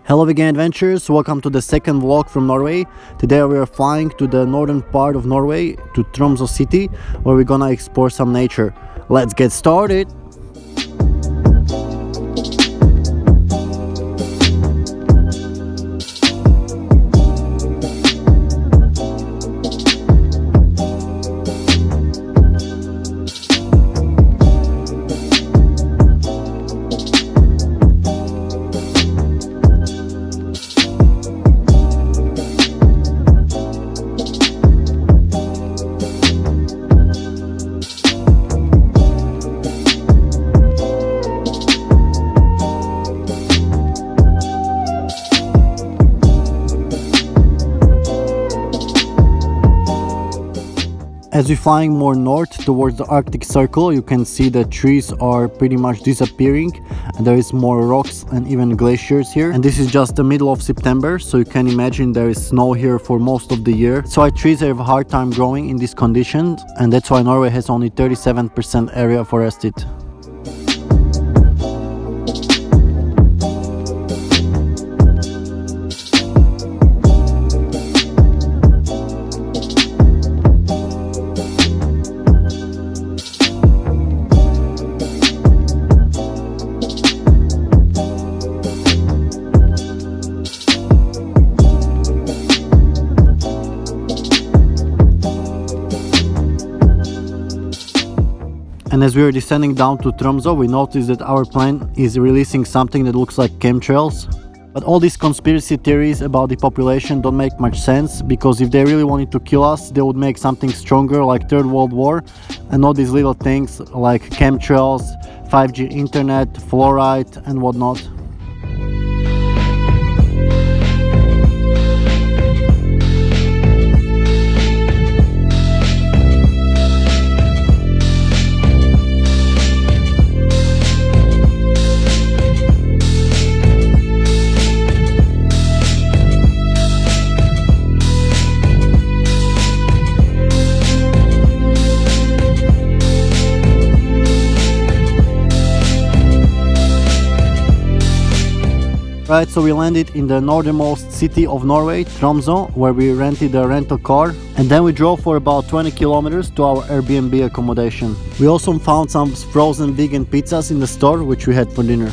Hello vegan adventurers, welcome to the second vlog from Norway. Today we are flying to the northern part of Norway, to Tromso city, where we're gonna explore some nature. Let's get started! As we're flying more north towards the Arctic Circle, you can see the trees are pretty much disappearing and there is more rocks and even glaciers here. And this is just the middle of September, so you can imagine there is snow here for most of the year. That's why trees have a hard time growing in these conditions, and that's why Norway has only 37% area forested. And as we are descending down to Tromso, we noticed that our plane is releasing something that looks like chemtrails. But all these conspiracy theories about the population don't make much sense, because if they really wanted to kill us, they would make something stronger like Third World War, and all these little things like chemtrails, 5G internet, fluoride and whatnot. Right, so we landed in the northernmost city of Norway, Tromso, where we rented a rental car, and then we drove for about 20 kilometers to our Airbnb accommodation. We also found some frozen vegan pizzas in the store, which we had for dinner.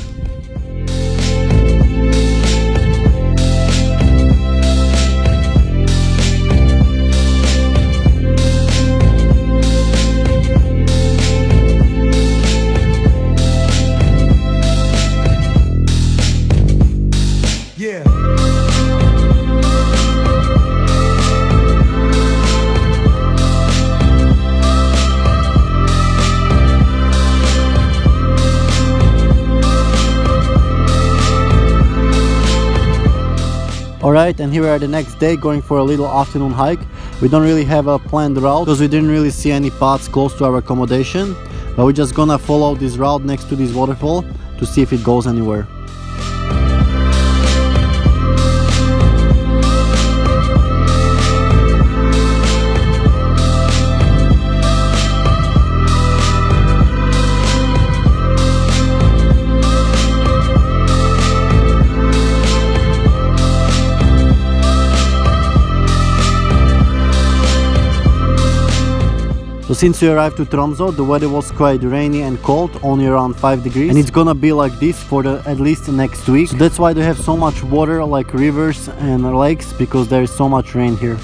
Alright, and here we are the next day going for a little afternoon hike. We don't really have a planned route because we didn't really see any paths close to our accommodation, but we're just gonna follow this route next to this waterfall to see if it goes anywhere. So since we arrived to Tromso, the weather was quite rainy and cold, only around 5 degrees. And it's gonna be like this for at least the next week. So that's why they have so much water, like rivers and lakes, because there is so much rain here.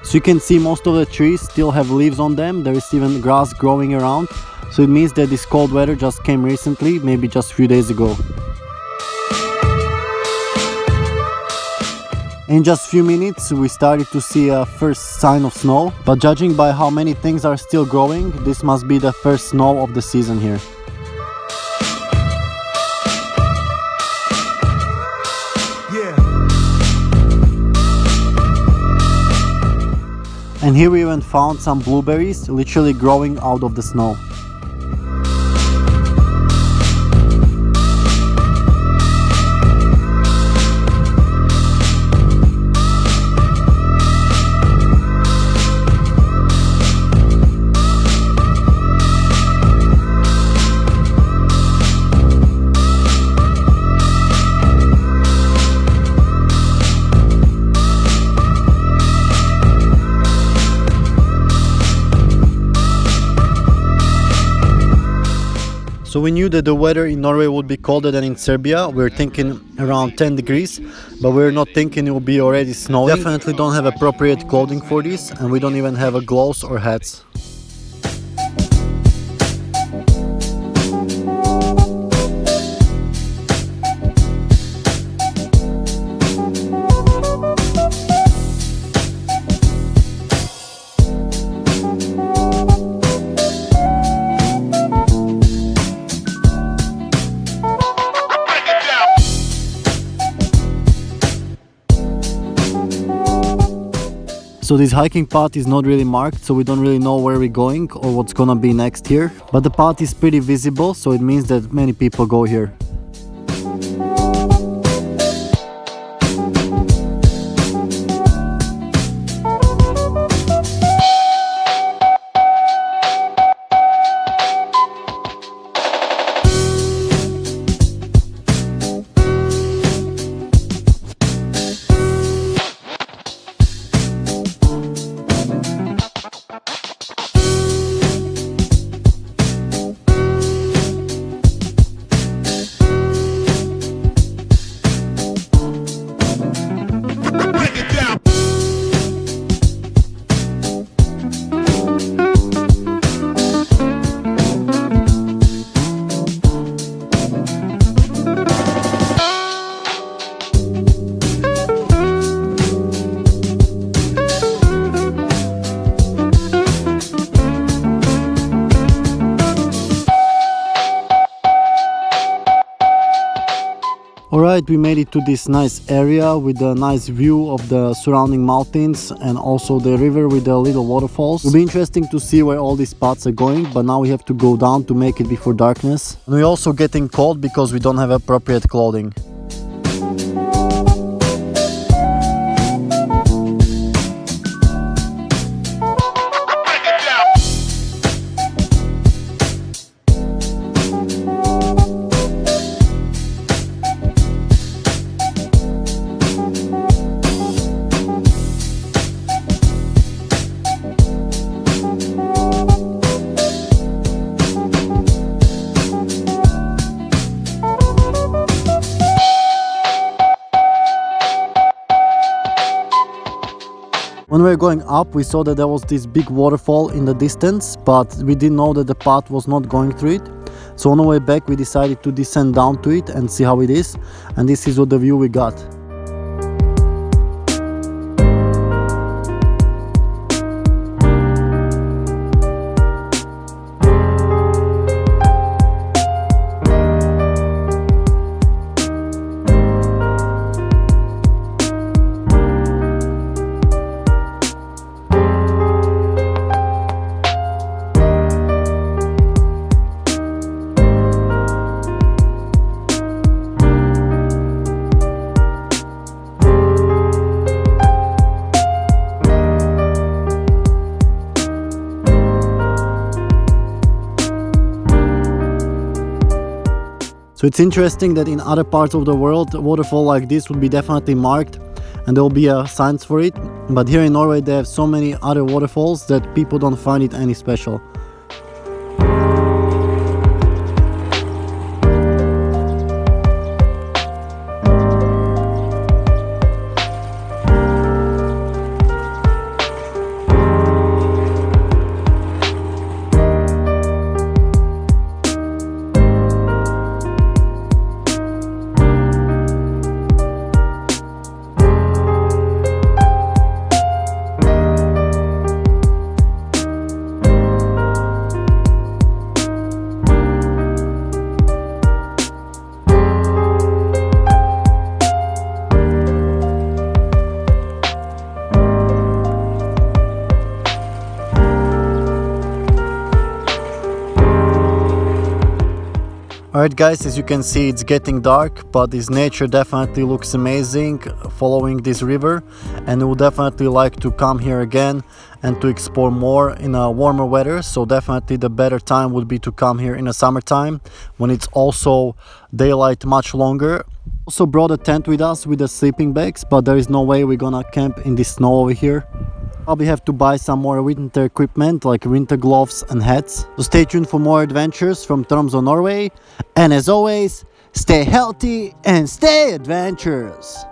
So you can see most of the trees still have leaves on them. There is even grass growing around. So it means that this cold weather just came recently, maybe just a few days ago. In just a few minutes we started to see a first sign of snow, but judging by how many things are still growing, this must be the first snow of the season here. Yeah. And here we even found some blueberries literally growing out of the snow. So we knew that the weather in Norway would be colder than in Serbia. We were thinking around 10 degrees, but we were not thinking it will be already snowing. Definitely don't have appropriate clothing for this, and we don't even have a gloves or hats. So this hiking path is not really marked, so we don't really know where we're going or what's gonna be next here. But the path is pretty visible, so it means that many people go here. Alright, we made it to this nice area with a nice view of the surrounding mountains and also the river with the little waterfalls. It'll be interesting to see where all these spots are going, but now we have to go down to make it before darkness. And we're also getting cold because we don't have appropriate clothing. When we were going up, we saw that there was this big waterfall in the distance, but we didn't know that the path was not going through it. So on the way back, we decided to descend down to it and see how it is. And this is what the view we got. So it's interesting that in other parts of the world, a waterfall like this would be definitely marked and there will be signs for it. But here in Norway, they have so many other waterfalls that people don't find it any special. Alright guys, as you can see it's getting dark, but this nature definitely looks amazing following this river, and we would definitely like to come here again and to explore more in a warmer weather. So definitely the better time would be to come here in the summertime when it's also daylight much longer. Also brought a tent with us with the sleeping bags, but there is no way we're gonna camp in the snow over here. Probably have to buy some more winter equipment like winter gloves and hats. So stay tuned for more adventures from Tromso, Norway. And as always, stay healthy and stay adventurous.